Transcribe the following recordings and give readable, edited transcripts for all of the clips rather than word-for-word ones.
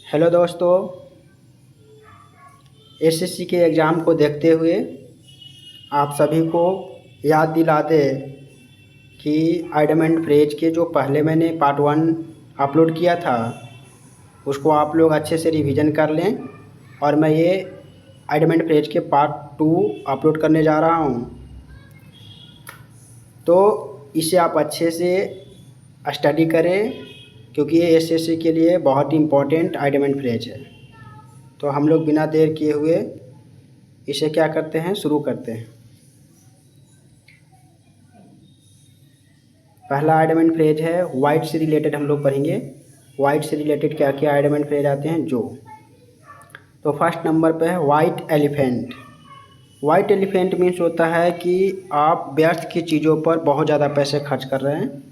Hello दोस्तों, SSC के exam को देखते हुए आप सभी को याद दिला दे कि आइडमेंट फ्रेज के जो पहले मैंने पार्ट 1 अपलोड किया था उसको आप लोग अच्छे से रिवीजन कर लें। और मैं ये आइडमेंट फ्रेज के पार्ट 2 अपलोड करने जा रहा हूँ, तो इसे आप अच्छे से स्टडी करें क्योंकि ये एसएससी के लिए बहुत ही इम्पोर्टेंट आइडमेंट फ्रेज है। तो हम लोग बिना देर किए हुए इसे क्या करते हैं, शुरू करते हैं। पहला आइडमेंट फ्रेज है वाइट से रिलेटेड, हम लोग पढ़ेंगे वाइट से रिलेटेड क्या क्या आइडमेंट फ्रेज आते हैं जो। तो फर्स्ट नंबर पे है white elephant. White elephant means होता है कि आप व्यर्थ की चीज़ों पर बहुत ज़्यादा पैसे खर्च कर रहे हैं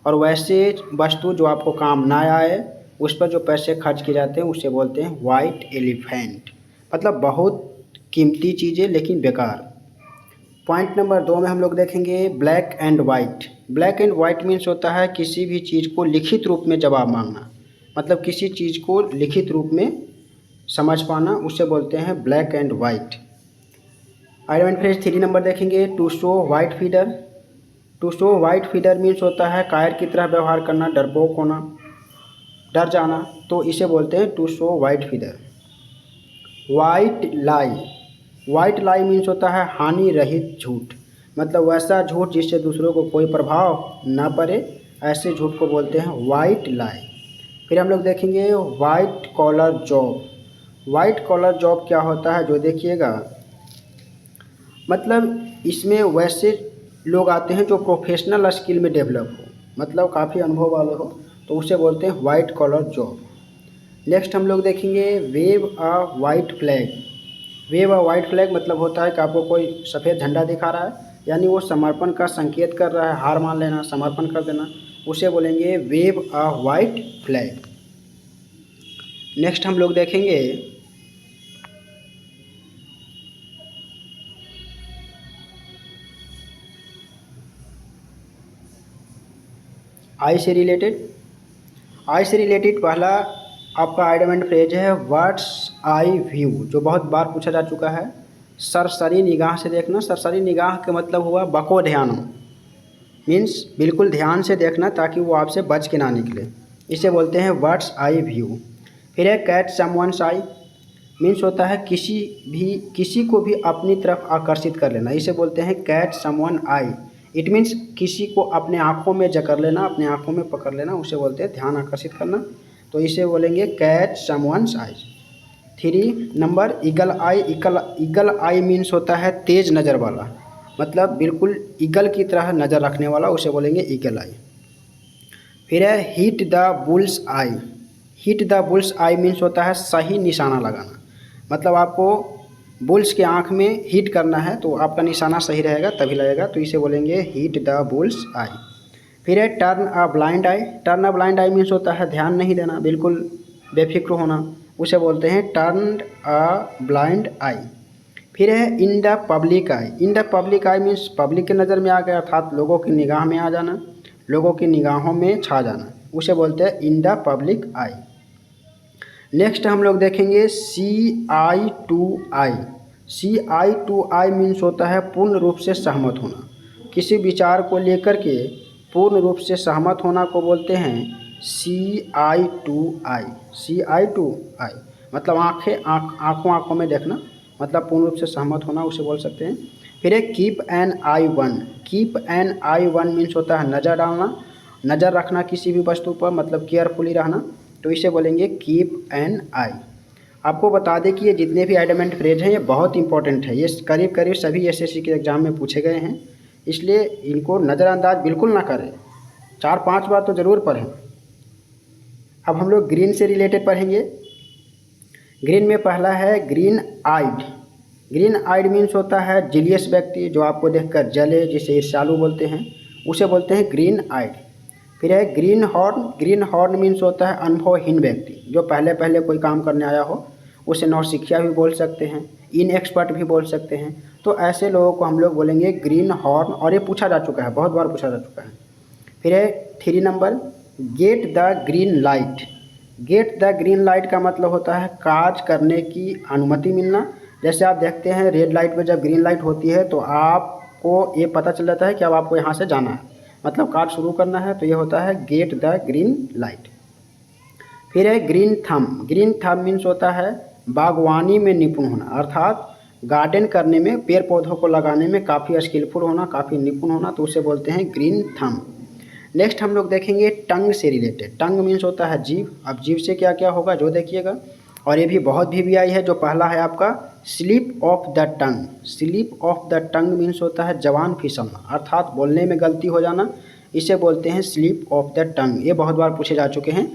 और वैसे वस्तु जो आपको काम ना आए उस पर जो पैसे खर्च किए जाते हैं उसे बोलते हैं वाइट एलिफेंट। मतलब बहुत कीमती चीज़ें लेकिन बेकार। पॉइंट नंबर 2 में हम लोग देखेंगे black and white. Black and white means होता है किसी भी चीज़ को लिखित रूप में जवाब मांगना, मतलब किसी चीज़ को लिखित रूप में समझ पाना, उसे बोलते हैं black and white. Idiom phrase 3 number देखेंगे to show white feather. To show white feather means होता है कायर की तरह व्यवहार करना, डरपोक होना, डर जाना, तो इसे बोलते हैं to show white feather. White lie. White lie means होता है हानि रहित झूठ, मतलब वैसा झूठ जिससे दूसरों को कोई प्रभाव ना पड़े, ऐसे झूठ को बोलते हैं वाइट लाई। फिर हम लोग देखेंगे white collar job. White collar job क्या होता है जो देखिएगा, मतलब इसमें वैसे लोग आते हैं जो प्रोफेशनल स्किल में डेवलप हो, मतलब काफ़ी अनुभव वाले हो, तो उसे बोलते हैं वाइट कॉलर जॉब। नेक्स्ट हम लोग देखेंगे वेव अ वाइट फ्लैग। वेव अ वाइट फ्लैग मतलब होता है कि आपको कोई सफ़ेद झंडा दिखा रहा है, यानी वो समर्पण का संकेत कर रहा है, हार मान लेना, समर्पण कर देना, उसे बोलेंगे वेव अ वाइट फ्लैग। नेक्स्ट हम लोग देखेंगे आई से रिलेटेड। आई से रिलेटेड पहला आपका आइडमेंट फ्रेज है व्हाट्स आई व्यू, जो बहुत बार पूछा जा चुका है। सरसरी निगाह से देखना। सरसरी निगाह का मतलब हुआ बको ध्यानो, मीन्स बिल्कुल ध्यान से देखना ताकि वो आपसे बच के ना निकले, इसे बोलते हैं व्हाट्स आई व्यू। फिर है कैच समवन्स आई, मीन्स होता है किसी को भी अपनी तरफ आकर्षित कर लेना, इसे बोलते हैं catch someone I. It means किसी को अपने आँखों में जकड़ लेना, अपने आँखों में पकड़ लेना, उसे बोलते हैं ध्यान आकर्षित करना, तो इसे बोलेंगे कैच समवन्स आई। 3 नंबर ईगल आई। ईगल आई मीन्स होता है तेज़ नज़र वाला, मतलब बिल्कुल ईगल की तरह नज़र रखने वाला, उसे बोलेंगे ईगल आई। फिर है hit the bulls I. Hit the bulls I means होता है सही निशाना लगाना, मतलब आपको बुल्स के आँख में हिट करना है तो आपका निशाना सही रहेगा तभी लगेगा, तो इसे बोलेंगे हिट द बुल्स आई। फिर है turn a blind I. Turn a blind I means होता है ध्यान नहीं देना, बिल्कुल बेफिक्र होना, उसे बोलते हैं टर्न अ ब्लाइंड आई। फिर है इन the public I. In the public I means public के नज़र में आ गया, अर्थात लोगों की निगाह में आ जाना, लोगों की निगाहों में छा जाना, उसे बोलते हैं in the public eye. Next हम लोग देखेंगे see eye to eye. See eye to eye means होता है पूर्ण रूप से सहमत होना, किसी विचार को लेकर के पूर्ण रूप से सहमत होना को बोलते हैं सी eye to eye. See eye to आई मतलब आँखों आँखों में देखना, मतलब पूर्ण रूप से सहमत होना, उसे बोल सकते हैं। फिर एक keep an I one. Keep an I one means होता है नज़र डालना, नज़र रखना किसी भी वस्तु पर, मतलब केयरफुली रहना, तो इसे बोलेंगे कीप एन आई। आपको बता दें कि ये जितने भी आइडमेंट फ्रेज हैं ये बहुत इंपॉर्टेंट है, ये करीब करीब सभी एसएससी के एग्ज़ाम में पूछे गए हैं, इसलिए इनको नज़रअंदाज बिल्कुल ना करें, 4-5 बार तो ज़रूर पढ़ें। अब हम लोग ग्रीन से रिलेटेड पढ़ेंगे। ग्रीन में पहला है ग्रीन आइड। ग्रीन आइड मीन्स होता है जिलियस व्यक्ति, जो आपको देखकर जले, जिसे ईर्ष्यालु बोलते हैं, उसे बोलते हैं ग्रीन आइड। फिर है green horn. Green horn means होता है अनुभवहीन व्यक्ति, जो पहले पहले कोई काम करने आया हो, उसे नौसिखिया भी बोल सकते हैं, इनएक्सपर्ट भी बोल सकते हैं, तो ऐसे लोगों को हम लोग बोलेंगे ग्रीन हॉर्न, और ये पूछा जा चुका है, बहुत बार पूछा जा चुका है। फिर है 3 number get the green light. Get the green light का मतलब होता है कार्य करने की अनुमति मिलना। जैसे आप देखते हैं रेड लाइट पे जब ग्रीन लाइट होती है तो आपको ये पता चल जाता है कि अब आपको यहाँ से जाना है, मतलब कार्य शुरू करना है, तो ये होता है गेट द ग्रीन लाइट। फिर है green thumb. Green thumb means होता है बागवानी में निपुण होना, अर्थात गार्डन करने में, पेड़ पौधों को लगाने में काफ़ी स्किलफुल होना, काफ़ी निपुण होना, तो उसे बोलते हैं ग्रीन थंब। नेक्स्ट हम लोग देखेंगे टंग से रिलेटेड। टंग मीन्स होता है जीभ। अब जीभ से क्या क्या होगा जो देखिएगा, और ये भी बहुत VVI है। जो पहला है आपका slip of the tongue. Slip of the tongue means होता है जबान फिसलना, अर्थात बोलने में गलती हो जाना, इसे बोलते हैं स्लिप ऑफ द टंग। ये बहुत बार पूछे जा चुके हैं।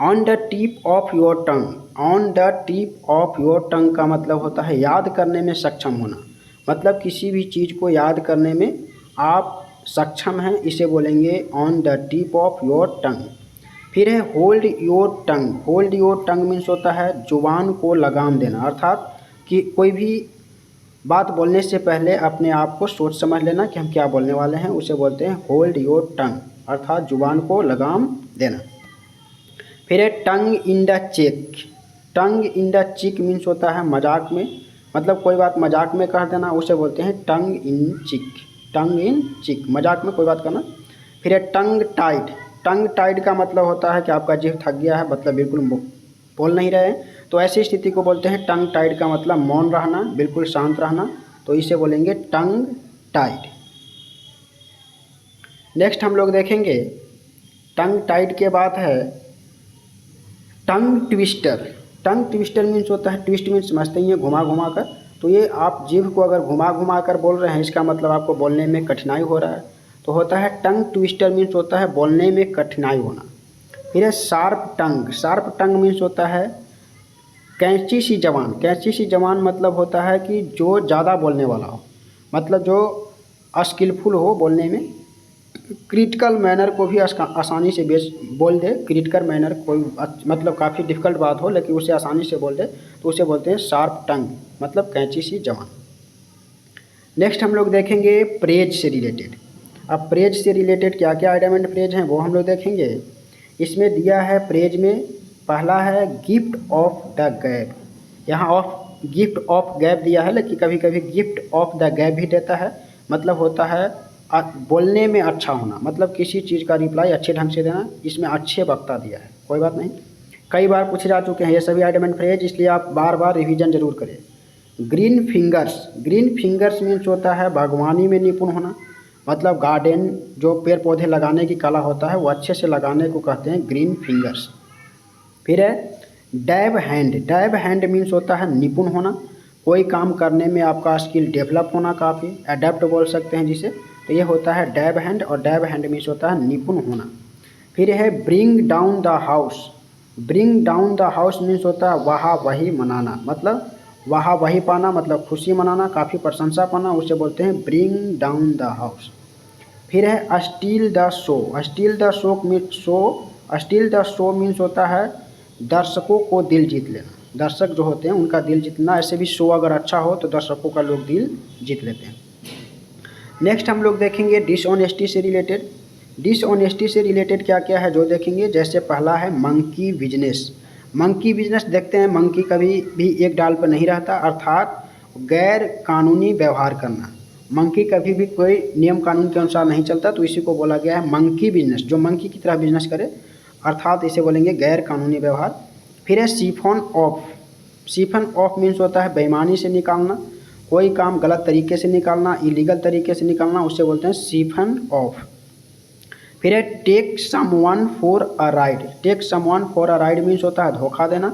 On the tip of your tongue. On the tip of your tongue का मतलब होता है याद करने में सक्षम होना, मतलब किसी भी चीज़ को याद करने में आप सक्षम हैं, इसे बोलेंगे on the tip of your tongue. फिर है hold your tongue. Hold your tongue means होता है जुबान को लगाम देना, अर्थात कि कोई भी बात बोलने से पहले अपने आप को सोच समझ लेना कि हम क्या बोलने वाले हैं, उसे बोलते हैं होल्ड योर टंग, अर्थात जुबान को लगाम देना। फिर है tongue in the cheek. Tongue in the cheek means होता है मजाक में, मतलब कोई बात मजाक में कह देना, उसे बोलते हैं टंग इन चिक। टंग इन चिक, मजाक में कोई बात करना। फिर है टंग टाइड। टंग टाइड का मतलब होता है कि आपका जीभ थक गया है, मतलब बिल्कुल बोल नहीं रहे हैं, तो ऐसी स्थिति को बोलते हैं टंग टाइड का मतलब मौन रहना, बिल्कुल शांत रहना, तो इसे बोलेंगे टंग टाइड। नेक्स्ट हम लोग देखेंगे टंग टाइड के बाद है tongue twister. Tongue twister means होता है, ट्विस्ट मीन्स समझते ही हैं घुमा घुमा कर, तो ये आप जीभ को अगर घुमा घुमा कर बोल रहे हैं, इसका मतलब आपको बोलने में कठिनाई हो रहा है, तो होता है टंग ट्विस्टर मीन्स होता है बोलने में कठिनाई होना। फिर है शार्प टंग। शार्प टंग मीन्स होता है कैंची सी जबान। कैंची सी जबान मतलब होता है कि जो ज़्यादा बोलने वाला हो, मतलब जो स्किलफुल हो बोलने में, क्रिटिकल मैनर को भी आसानी से बोल दे। क्रिटिकल मैनर कोई मतलब काफ़ी डिफ़िकल्ट बात हो लेकिन उसे आसानी से बोल दे, तो उसे बोलते हैं शार्प टंग, मतलब कैंची सी जबान। नेक्स्ट हम लोग देखेंगे प्रेज से रिलेटेड। अब प्रेज से रिलेटेड क्या क्या आइटम एंड फ्रेज हैं वो हम लोग देखेंगे। इसमें दिया है प्रेज में, पहला है गिफ्ट ऑफ द गैप। यहाँ ऑफ गिफ्ट ऑफ गैप दिया है, लेकिन कभी कभी गिफ्ट ऑफ द गैप भी देता है, मतलब होता है बोलने में अच्छा होना, मतलब किसी चीज़ का रिप्लाई अच्छे ढंग से देना। इसमें अच्छे वक्ता दिया है, कोई बात नहीं, कई बार पूछे जा चुके हैं ये सभी आइटम एंड फ्रेज, इसलिए आप बार बार रिवीजन जरूर करें। Green fingers. Green fingers means होता है बागवानी में निपुण होना, मतलब गार्डन जो पेड़ पौधे लगाने की कला होता है वो अच्छे से लगाने को कहते हैं ग्रीन फिंगर्स। फिर है dab hand. Dab hand means होता है निपुण होना, कोई काम करने में आपका स्किल डेवलप होना, काफ़ी अडेप्ट बोल सकते हैं जिसे, तो ये होता है डैब हैंड, और डैब हैंड मीन्स होता है निपुण होना। फिर है bring down the house. Bring down the house means होता है वाह वही मनाना, मतलब वाह वही पाना, मतलब खुशी मनाना, काफ़ी प्रशंसा पाना, उसे बोलते हैं ब्रिंग डाउन द हाउस। फिर है steel the show. Steel the show means steel the show means होता है दर्शकों को दिल जीत लेना, दर्शक जो होते हैं उनका दिल जीतना। ऐसे भी शो अगर अच्छा हो तो दर्शकों का लोग दिल जीत लेते हैं। नेक्स्ट हम लोग देखेंगे डिसऑनेस्टी से रिलेटेड। डिसऑनेस्टी से रिलेटेड क्या क्या है जो देखेंगे, जैसे पहला है मंकी बिजनेस। मंकी बिजनेस देखते हैं, मंकी कभी भी एक डाल पर नहीं रहता, अर्थात गैर कानूनी व्यवहार करना। मंकी कभी भी कोई नियम कानून के अनुसार नहीं चलता, तो इसी को बोला गया है मंकी बिजनेस, जो मंकी की तरह बिजनेस करे, अर्थात इसे बोलेंगे गैर कानूनी व्यवहार। फिर है सीफन ऑफ। सीफन ऑफ मीन्स होता है बेईमानी से निकालना, कोई काम गलत तरीके से निकालना, इलीगल तरीके से निकालना, उसे बोलते हैं सीफन ऑफ। फिर है take someone for a ride. Take someone for a ride means होता है धोखा देना।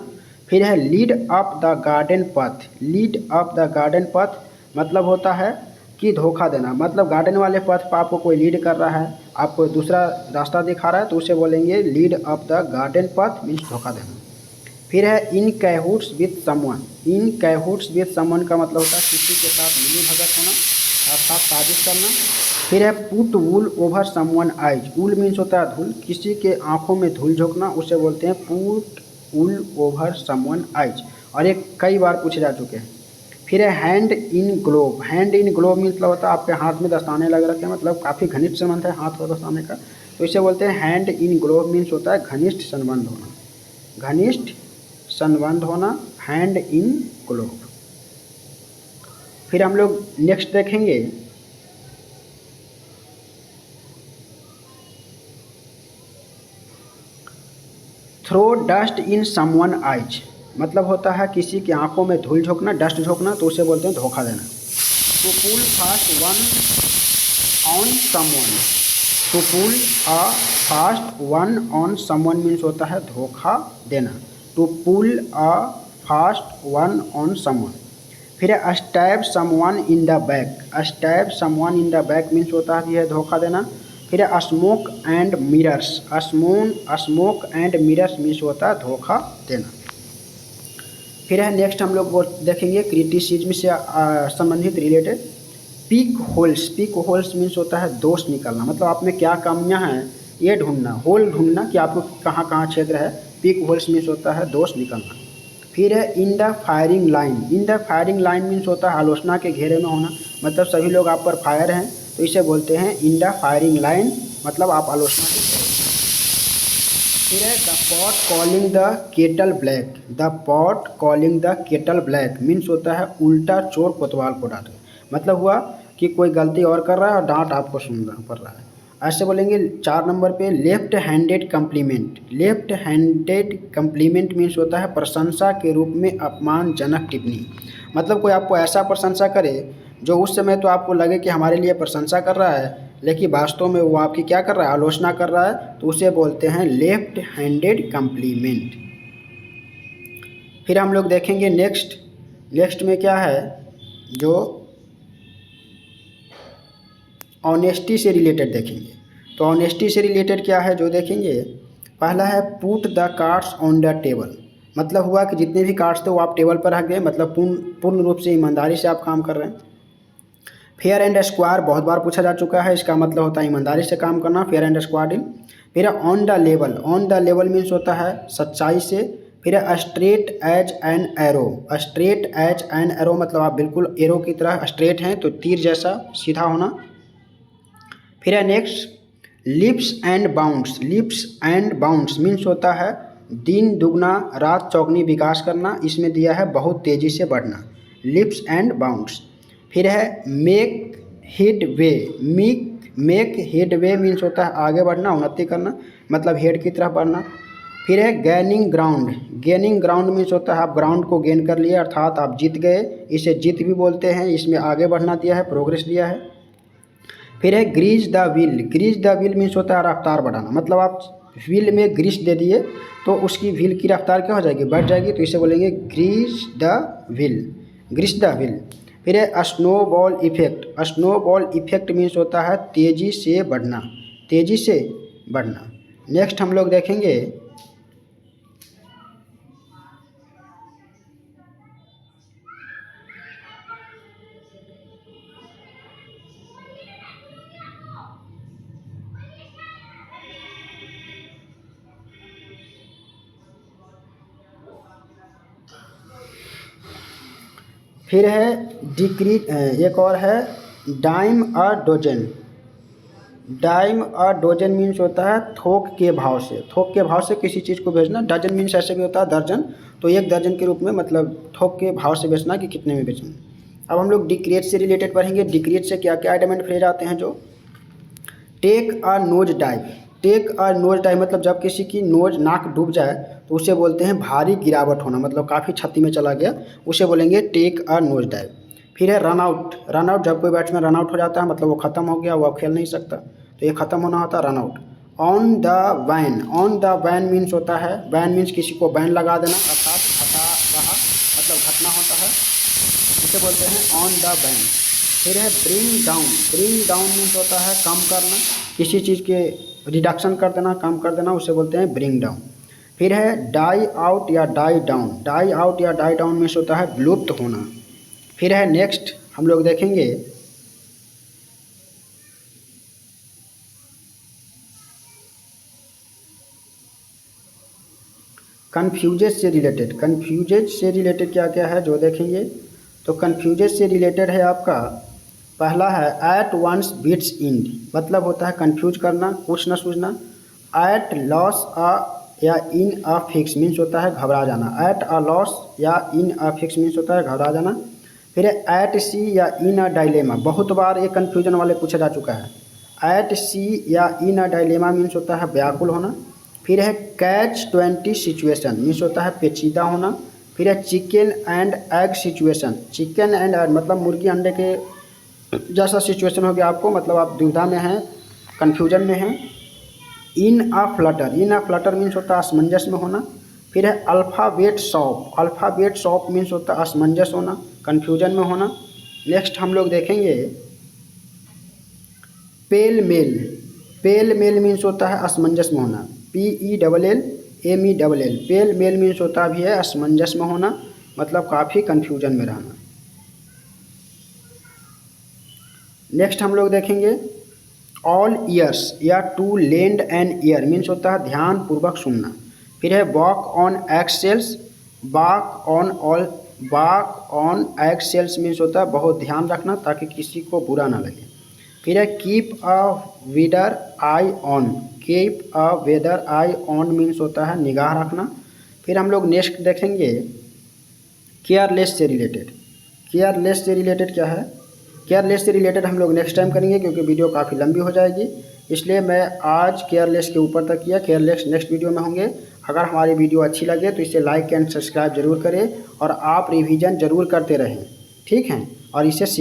फिर है lead up the garden path. Lead up the garden path मतलब होता है कि धोखा देना, मतलब गार्डन वाले पथ पर आपको कोई लीड कर रहा है, आपको दूसरा रास्ता दिखा रहा है, तो उसे बोलेंगे lead up the garden path means धोखा देना। फिर है in cahoots with someone. In cahoots with someone का मतलब होता है किसी के साथ मिली भगत होना, अर्थात साजिश करना। फिर है पुट वूल ओवर समवन आइज। वूल मीन्स होता है धूल, किसी के आंखों में धूल झोंकना, उसे बोलते हैं पुट वूल ओवर समवन आइज, और ये कई बार पूछे जा चुके हैं। फिर है hand in glove. Hand in glove मतलब होता है आपके हाथ में दस्ताने लग रखे हैं, मतलब काफ़ी घनिष्ठ संबंध है हाथ और दस्ताने का, तो इसे बोलते हैं हैंड इन ग्लोव मीन्स होता है घनिष्ठ संबंध होना। घनिष्ठ संबंध होना, हैंड इन ग्लोव। फिर हम लोग नेक्स्ट देखेंगे throw dust in someone eyes, मतलब होता है किसी की आंखों में धूल झोंकना, डस्ट झोंकना, तो उसे बोलते हैं धोखा देना। To pull fast one on someone, to pull a fast one on someone means होता है धोखा देना। To pull a fast one on someone. फिर है stab someone in the back, stab someone in the back means होता है यह धोखा देना। फिर है smoke and mirrors, smoke and mirrors means होता है धोखा देना। फिर है नेक्स्ट हम लोग वो देखेंगे क्रिटिसिज्म से संबंधित रिलेटेड पिक होल्स मीन्स होता है दोष निकालना, मतलब आप में क्या कमियां हैं ये ढूंढना, होल ढूंढना कि आपको कहाँ कहाँ क्षेत्र है। पिक होल्स मीन्स होता है दोष निकालना। फिर है in the firing line means होता है आलोचना के घेरे में होना, मतलब सभी लोग आप पर फायर हैं तो इसे बोलते हैं इन द फायरिंग लाइन, मतलब आप आलोचना के घेरे में। फिर है the pot calling the kettle black, the pot calling the kettle black means होता है उल्टा चोर कोतवाल को डांटे, मतलब हुआ कि कोई गलती और कर रहा है और डांट आपको सुनना पड़ रहा है। ऐसे बोलेंगे 4 नंबर पे लेफ्ट हैंडेड कम्प्लीमेंट मीन्स होता है प्रशंसा के रूप में अपमानजनक टिप्पणी, मतलब कोई आपको ऐसा प्रशंसा करे जो उस समय तो आपको लगे कि हमारे लिए प्रशंसा कर रहा है, लेकिन वास्तव में वो आपकी क्या कर रहा है, आलोचना कर रहा है, तो उसे बोलते हैं लेफ्ट हैंडेड कम्प्लीमेंट। फिर हम लोग देखेंगे नेक्स्ट में क्या है, जो ऑनेस्टी से रिलेटेड देखेंगे। तो ऑनेस्टी से रिलेटेड क्या है जो देखेंगे, पहला है put the cards on the table, मतलब हुआ कि जितने भी कार्ड्स थे वो आप टेबल पर रख गए, मतलब पूर्ण रूप से ईमानदारी से आप काम कर रहे हैं। फेयर एंड स्क्वायर बहुत बार पूछा जा चुका है, इसका मतलब होता है ईमानदारी से काम करना, फेयर एंड स्क्वायर डील। फिर ऑन द लेवल मीन्स होता है सच्चाई से। फिर स्ट्रेट एज एन एरो, मतलब आप बिल्कुल एरो की तरह स्ट्रेट हैं, तो तीर जैसा सीधा होना। फिर है next lips and bounds means होता है दिन दुगना रात चौगनी विकास करना, इसमें दिया है बहुत तेज़ी से बढ़ना, लिप्स एंड बाउंड्स। फिर है मेक हेडवे मीन्स होता है आगे बढ़ना, उन्नति करना, मतलब हेड की तरफ बढ़ना। फिर है गेनिंग ग्राउंड मीन्स होता है आप ग्राउंड को गेन कर लिए, अर्थात आप जीत गए, इसे जीत भी बोलते हैं, इसमें आगे बढ़ना दिया है, प्रोग्रेस दिया है। फिर है ग्रीज द व्हील मीन्स होता है रफ्तार बढ़ाना, मतलब आप व्हील में ग्रीस दे दिए तो उसकी व्हील की रफ्तार क्या हो जाएगी, बढ़ जाएगी, तो इसे बोलेंगे ग्रीस द व्हील। फिर है स्नोबॉल इफेक्ट मीन्स होता है तेज़ी से बढ़ना। नेक्स्ट हम लोग देखेंगे फिर है डिक्रीज, एक और है डाइम अ डोजन मीन्स होता है थोक के भाव से किसी चीज़ को बेचना। डजन मीन्स ऐसे भी होता है दर्जन, तो 1 दर्जन के रूप में, मतलब थोक के भाव से बेचना कि कितने में बेचना। अब हम लोग डिक्रीज से रिलेटेड पढ़ेंगे। डिक्रीज से क्या क्या आइटम एंड फ्रेज आते हैं, जो टेक अ नोज डाइव मतलब जब किसी की नोज नाक डूब जाए तो उसे बोलते हैं भारी गिरावट होना, मतलब काफ़ी क्षति में चला गया, उसे बोलेंगे टेक अ नोज डाइव। फिर है रन आउट जब कोई बैट्समैन रन आउट हो जाता है, मतलब वो ख़त्म हो गया, वो अब खेल नहीं सकता, तो ये ख़त्म होना होता है run out. On the ban means होता है, बैन मीन्स किसी को बैन लगा देना, अर्थात हटा रहा, मतलब घटना होता है, इसे बोलते हैं ऑन द बैन। फिर है ब्रिंग डाउन मीन्स होता है कम करना, किसी चीज़ के रिडक्शन कर देना, कम कर देना, उसे बोलते हैं ब्रिंग डाउन। फिर है डाई आउट या डाई डाउन मीन्स होता है विलुप्त होना। फिर है नेक्स्ट हम लोग देखेंगे कन्फ्यूजेज से रिलेटेड क्या क्या है जो देखेंगे। तो कन्फ्यूजेज से रिलेटेड है आपका, पहला है एट वंस बीट्स इंड, मतलब होता है कन्फ्यूज करना, कुछ न सूझना। एट लॉस अ या इन अ फिक्स मीन्स होता है घबरा जाना। एट अ लॉस या इन अ फिक्स मीन्स होता है घबरा जाना। फिर है एट सी या इन अ डायलेमा, बहुत बार ये कन्फ्यूजन वाले पूछा जा चुका है। एट सी या इन अ डायलेमा मीन्स होता है व्याकुल होना। फिर है कैच 20 सिचुएशन मीन्स होता है पेचीदा होना। फिर है chicken and egg situation, chicken and egg मतलब मुर्गी अंडे के जैसा सिचुएशन हो गया आपको, मतलब आप दुविधा में हैं, कन्फ्यूजन में हैं। इन अ फ्लटर, इन अ फ्लटर मीन्स होता है असमंजस में होना। फिर है alphabet shop, alphabet shop means होता है असमंजस होना, कन्फ्यूजन में होना। नेक्स्ट हम लोग देखेंगे पेल मेल, पेल मेल मीन्स होता है असमंजस में होना। PELLMELL, पेल मेल मीन्स होता भी है असमंजस में होना, मतलब काफ़ी कन्फ्यूजन में रहना। नेक्स्ट हम लोग देखेंगे ऑल ईयर्स या to lend an ear means होता है ध्यान पूर्वक सुनना। फिर है walk on eggshells, walk on eggshells means होता है बहुत ध्यान रखना ताकि किसी को बुरा ना लगे। फिर है keep a whether I on, keep a whether I on means होता है निगाह रखना। फिर हम लोग नेक्स्ट देखेंगे केयरलेस से रिलेटेड, केयरलेस से रिलेटेड क्या है, केयरलेस से रिलेटेड हम लोग नेक्स्ट टाइम करेंगे क्योंकि वीडियो काफ़ी लंबी हो जाएगी, इसलिए मैं आज केयरलेस के ऊपर तक किया। केयरलेस नेक्स्ट वीडियो में होंगे। अगर हमारी वीडियो अच्छी लगे तो इसे लाइक एंड सब्सक्राइब जरूर करें और आप रिवीजन जरूर करते रहें, ठीक है, और इसे शेयर